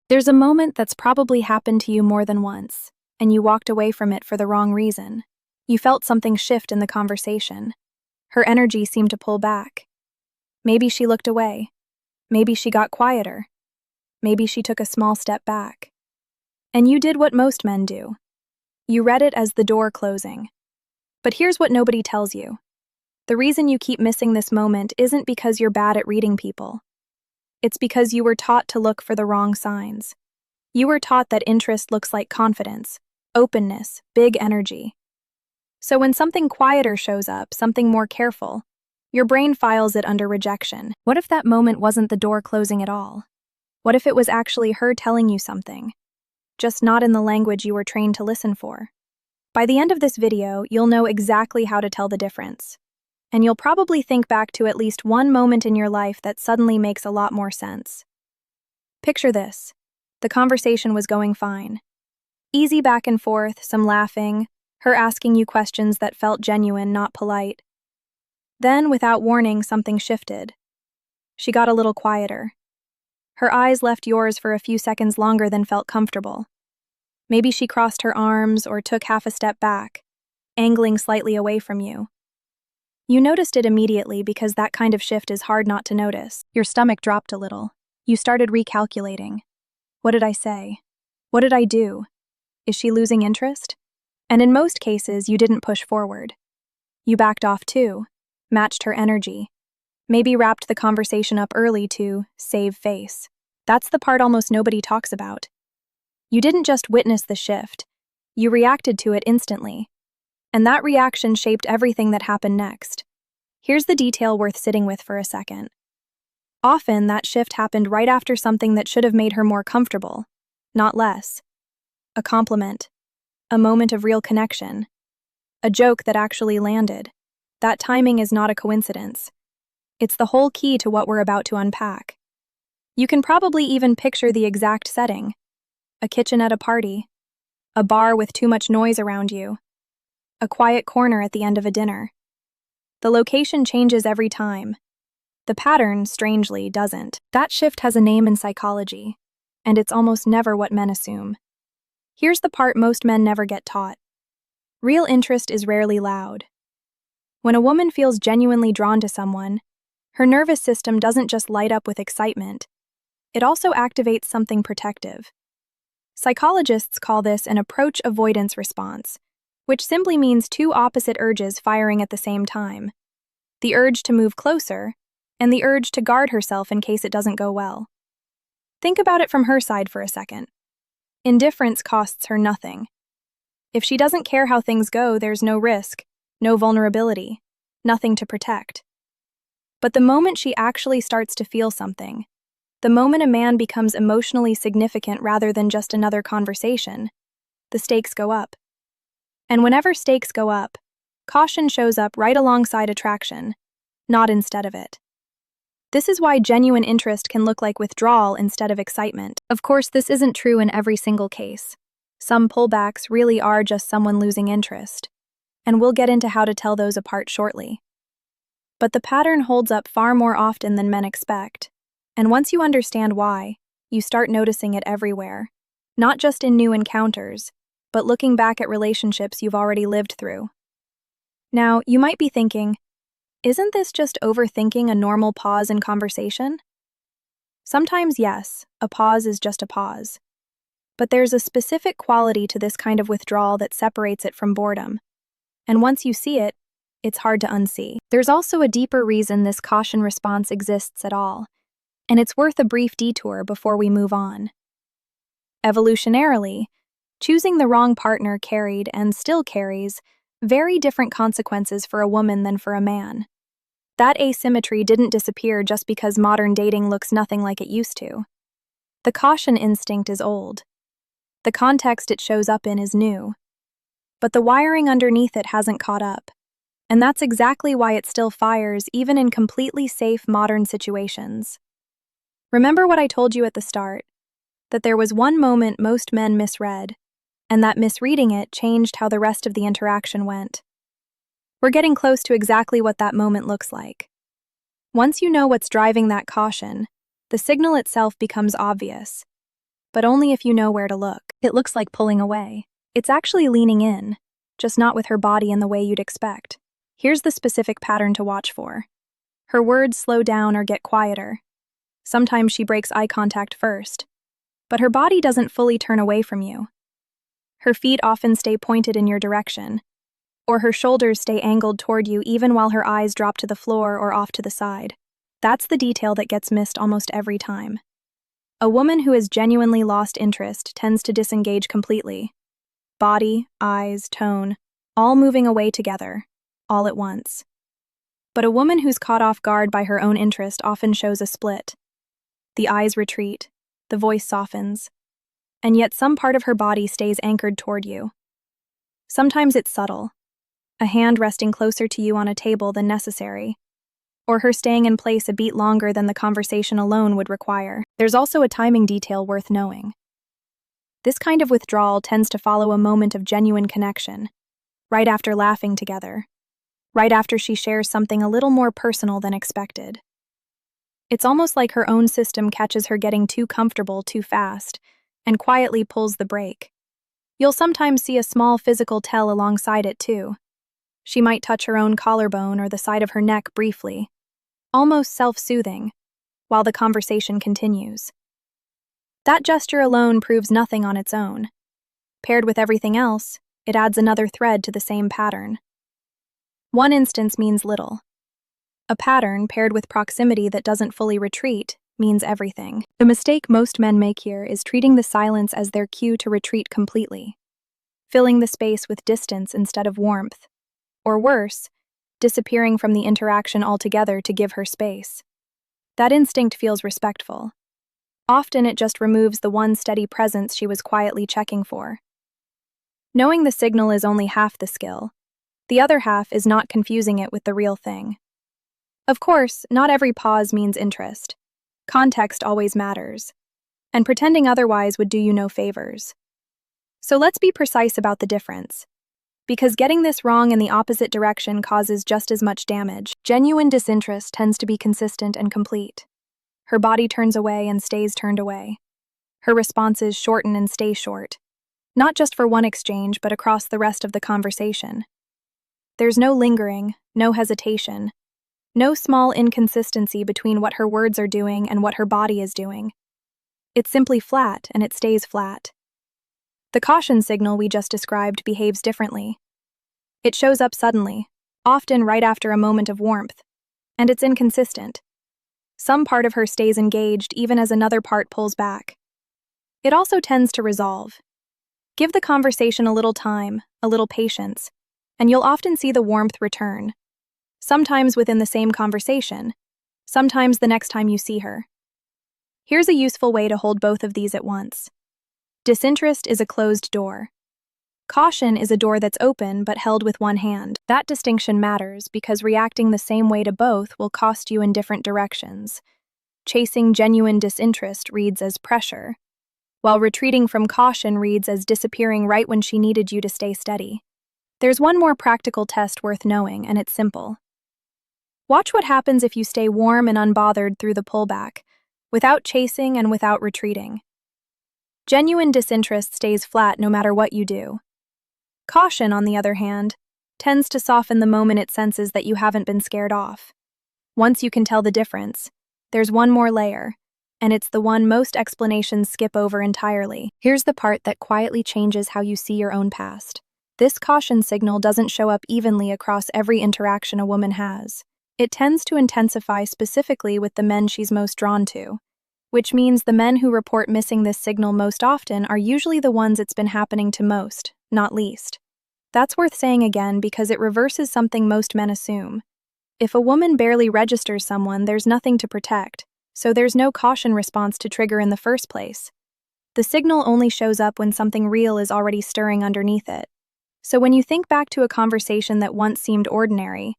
There's a moment that's probably happened to you more than once, and you walked away from it for the wrong reason. You felt something shift in the conversation. Her energy seemed to pull back. Maybe she looked away. Maybe she got quieter. Maybe she took a small step back. And you did what most men do. You read it as the door closing. But here's what nobody tells you. The reason you keep missing this moment isn't because you're bad at reading people. It's because you were taught to look for the wrong signs. You were taught that interest looks like confidence, openness, big energy. So when something quieter shows up, something more careful, your brain files it under rejection. What if that moment wasn't the door closing at all? What if it was actually her telling you something, just not in the language you were trained to listen for? By the end of this video, you'll know exactly how to tell the difference. And you'll probably think back to at least one moment in your life that suddenly makes a lot more sense. Picture this. The conversation was going fine. Easy back and forth, some laughing, her asking you questions that felt genuine, not polite. Then, without warning, something shifted. She got a little quieter. Her eyes left yours for a few seconds longer than felt comfortable. Maybe she crossed her arms or took half a step back, angling slightly away from you. You noticed it immediately because that kind of shift is hard not to notice. Your stomach dropped a little. You started recalculating. What did I say? What did I do? Is she losing interest? And in most cases, you didn't push forward. You backed off too, matched her energy, maybe wrapped the conversation up early to save face. That's the part almost nobody talks about. You didn't just witness the shift, you reacted to it instantly. And that reaction shaped everything that happened next. Here's the detail worth sitting with for a second. Often, that shift happened right after something that should have made her more comfortable, not less. A compliment, a moment of real connection, a joke that actually landed. That timing is not a coincidence. It's the whole key to what we're about to unpack. You can probably even picture the exact setting: a kitchen at a party, a bar with too much noise around you, a quiet corner at the end of a dinner. The location changes every time. The pattern, strangely, doesn't. That shift has a name in psychology, and it's almost never what men assume. Here's the part most men never get taught. Real interest is rarely loud. When a woman feels genuinely drawn to someone, her nervous system doesn't just light up with excitement. It also activates something protective. Psychologists call this an approach-avoidance response, which simply means two opposite urges firing at the same time. The urge to move closer, and the urge to guard herself in case it doesn't go well. Think about it from her side for a second. Indifference costs her nothing. If she doesn't care how things go, there's no risk, no vulnerability, nothing to protect. But the moment she actually starts to feel something, the moment a man becomes emotionally significant rather than just another conversation, the stakes go up. And whenever stakes go up, caution shows up right alongside attraction, not instead of it. This is why genuine interest can look like withdrawal instead of excitement. Of course, this isn't true in every single case. Some pullbacks really are just someone losing interest, and we'll get into how to tell those apart shortly. But the pattern holds up far more often than men expect, and once you understand why, you start noticing it everywhere, not just in new encounters, but looking back at relationships you've already lived through. Now, you might be thinking, isn't this just overthinking a normal pause in conversation? Sometimes, yes, a pause is just a pause. But there's a specific quality to this kind of withdrawal that separates it from boredom. And once you see it, it's hard to unsee. There's also a deeper reason this caution response exists at all, and it's worth a brief detour before we move on. Evolutionarily, choosing the wrong partner carried, and still carries, very different consequences for a woman than for a man. That asymmetry didn't disappear just because modern dating looks nothing like it used to. The caution instinct is old. The context it shows up in is new. But the wiring underneath it hasn't caught up. And that's exactly why it still fires even in completely safe modern situations. Remember what I told you at the start, that there was one moment most men misread, and that misreading it changed how the rest of the interaction went. We're getting close to exactly what that moment looks like. Once you know what's driving that caution, the signal itself becomes obvious. but only if you know where to look. It looks like pulling away. It's actually leaning in, just not with her body in the way you'd expect. Here's the specific pattern to watch for. Her words slow down or get quieter. Sometimes she breaks eye contact first, but her body doesn't fully turn away from you. Her feet often stay pointed in your direction, or her shoulders stay angled toward you even while her eyes drop to the floor or off to the side. That's the detail that gets missed almost every time. A woman who has genuinely lost interest tends to disengage completely. Body, eyes, tone, all moving away together, all at once. But a woman who's caught off guard by her own interest often shows a split. The eyes retreat, the voice softens, and yet some part of her body stays anchored toward you. Sometimes it's subtle, a hand resting closer to you on a table than necessary, or her staying in place a beat longer than the conversation alone would require. There's also a timing detail worth knowing. This kind of withdrawal tends to follow a moment of genuine connection, right after laughing together, right after she shares something a little more personal than expected. It's almost like her own system catches her getting too comfortable too fast and quietly pulls the brake. You'll sometimes see a small physical tell alongside it too. She might touch her own collarbone or the side of her neck briefly, almost self-soothing, while the conversation continues. That gesture alone proves nothing on its own. Paired with everything else, it adds another thread to the same pattern. One instance means little. A pattern paired with proximity that doesn't fully retreat means everything. The mistake most men make here is treating the silence as their cue to retreat completely, filling the space with distance instead of warmth, or worse, disappearing from the interaction altogether to give her space. That instinct feels respectful. Often it just removes the one steady presence she was quietly checking for. Knowing the signal is only half the skill. The other half is not confusing it with the real thing. Of course, not every pause means interest. Context always matters, and pretending otherwise would do you no favors. So let's be precise about the difference, because getting this wrong in the opposite direction causes just as much damage. Genuine disinterest tends to be consistent and complete. Her body turns away and stays turned away. Her responses shorten and stay short, not just for one exchange but across the rest of the conversation. There's no lingering, no hesitation, no small inconsistency between what her words are doing and what her body is doing. It's simply flat, and it stays flat. The caution signal we just described behaves differently. It shows up suddenly, often right after a moment of warmth, and it's inconsistent. Some part of her stays engaged even as another part pulls back. It also tends to resolve. Give the conversation a little time, a little patience, and you'll often see the warmth return. Sometimes within the same conversation, sometimes the next time you see her. Here's a useful way to hold both of these at once. Disinterest is a closed door. Caution is a door that's open but held with one hand. That distinction matters because reacting the same way to both will cost you in different directions. Chasing genuine disinterest reads as pressure, while retreating from caution reads as disappearing right when she needed you to stay steady. There's one more practical test worth knowing, and it's simple. Watch what happens if you stay warm and unbothered through the pullback, without chasing and without retreating. Genuine disinterest stays flat no matter what you do. Caution, on the other hand, tends to soften the moment it senses that you haven't been scared off. Once you can tell the difference, there's one more layer, and it's the one most explanations skip over entirely. Here's the part that quietly changes how you see your own past. This caution signal doesn't show up evenly across every interaction a woman has. It tends to intensify specifically with the men she's most drawn to, which means the men who report missing this signal most often are usually the ones it's been happening to most, not least. That's worth saying again because it reverses something most men assume. If a woman barely registers someone, there's nothing to protect, so there's no caution response to trigger in the first place. The signal only shows up when something real is already stirring underneath it. So when you think back to a conversation that once seemed ordinary,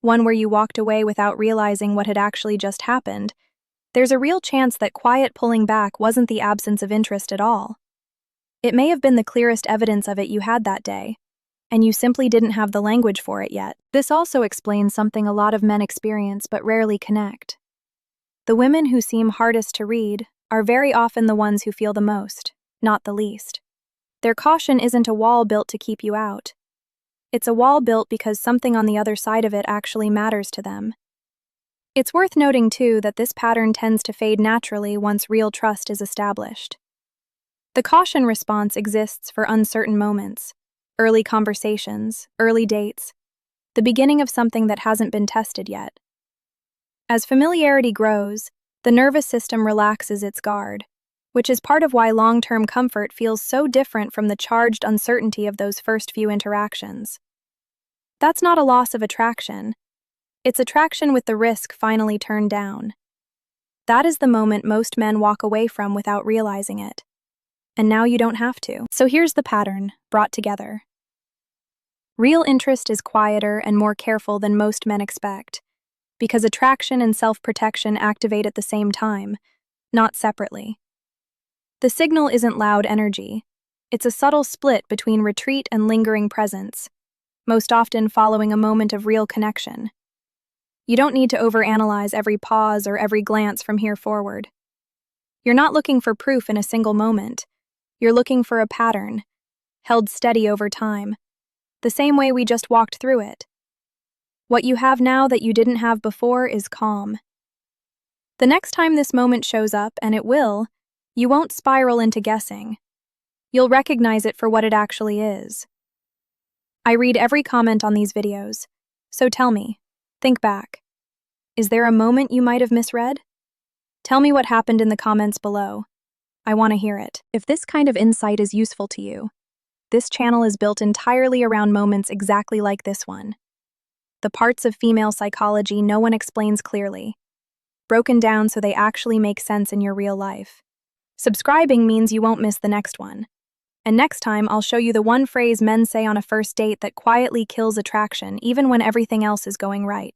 one where you walked away without realizing what had actually just happened, there's a real chance that quiet pulling back wasn't the absence of interest at all. It may have been the clearest evidence of it you had that day, and you simply didn't have the language for it yet. This also explains something a lot of men experience but rarely connect. The women who seem hardest to read, are very often the ones who feel the most, not the least. Their caution isn't a wall built to keep you out. It's a wall built because something on the other side of it actually matters to them. It's worth noting, too, that this pattern tends to fade naturally once real trust is established. The caution response exists for uncertain moments, early conversations, early dates, the beginning of something that hasn't been tested yet. As familiarity grows, the nervous system relaxes its guard, which is part of why long-term comfort feels so different from the charged uncertainty of those first few interactions. That's not a loss of attraction. It's attraction with the risk finally turned down. That is the moment most men walk away from without realizing it. And now you don't have to. So here's the pattern, brought together. Real interest is quieter and more careful than most men expect, because attraction and self-protection activate at the same time, not separately. The signal isn't loud energy. It's a subtle split between retreat and lingering presence, most often following a moment of real connection. You don't need to overanalyze every pause or every glance from here forward. You're not looking for proof in a single moment. You're looking for a pattern, held steady over time, the same way we just walked through it. What you have now that you didn't have before is calm. The next time this moment shows up, and it will, you won't spiral into guessing. You'll recognize it for what it actually is. I read every comment on these videos, so tell me, think back. Is there a moment you might have misread? Tell me what happened in the comments below. I want to hear it. If this kind of insight is useful to you, this channel is built entirely around moments exactly like this one. The parts of female psychology no one explains clearly, broken down so they actually make sense in your real life. Subscribing means you won't miss the next one. And next time, I'll show you the one phrase men say on a first date that quietly kills attraction even when everything else is going right.